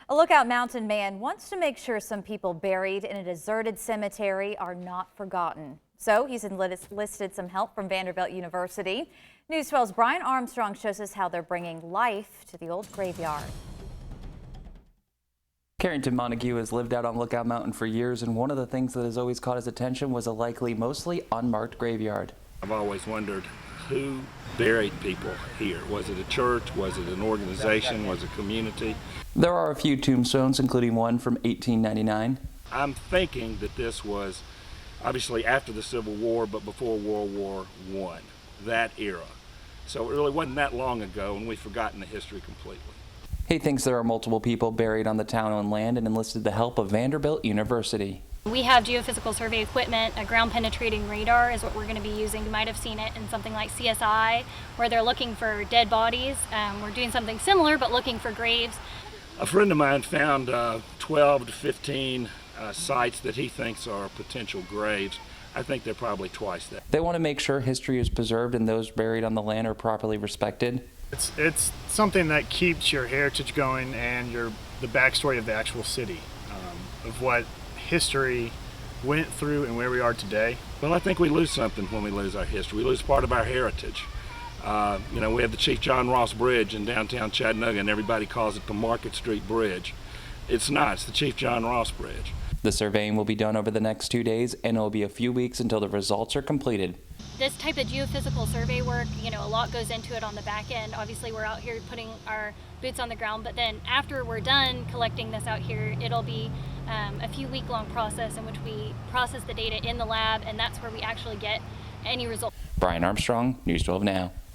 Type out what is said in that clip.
A Lookout Mountain man wants to make sure some people buried in a deserted cemetery are not forgotten. So he's enlisted some help from Vanderbilt University. News 12's Brian Armstrong shows us how they're bringing life to the old graveyard. Carrington Montague has lived out on Lookout Mountain for years, and one of the things that has always caught his attention was a likely mostly unmarked graveyard. I've always wondered who buried people here. Was it a church? Was it an organization? Was it a community? There are a few tombstones, including one from 1899. I'm thinking that this was obviously after the Civil War, but before World War I, that era. So it really wasn't that long ago, and we've forgotten the history completely. He thinks there are multiple people buried on the town-owned land and enlisted the help of Vanderbilt University. We have geophysical survey equipment. A ground penetrating radar is what we're going to be using. You might have seen it in something like CSI, where they're looking for dead bodies. We're doing something similar, but looking for graves. A friend of mine found 12 to 15 sites that he thinks are potential graves. I think they're probably twice that. They want to make sure history is preserved and those buried on the land are properly respected. It's something that keeps your heritage going and the backstory of the actual city, of what history went through and where we are today. Well, I think we lose something when we lose our history. We lose part of our heritage. We have the Chief John Ross Bridge in downtown Chattanooga, and everybody calls it the Market Street Bridge. It's not. It's the Chief John Ross Bridge. The surveying will be done over the next 2 days, and it will be a few weeks until the results are completed. This type of geophysical survey work, a lot goes into it on the back end. Obviously, we're out here putting our boots on the ground, but then after we're done collecting this out here, it'll be a few week-long process in which we process the data in the lab, and that's where we actually get any results. Brian Armstrong, News 12 Now.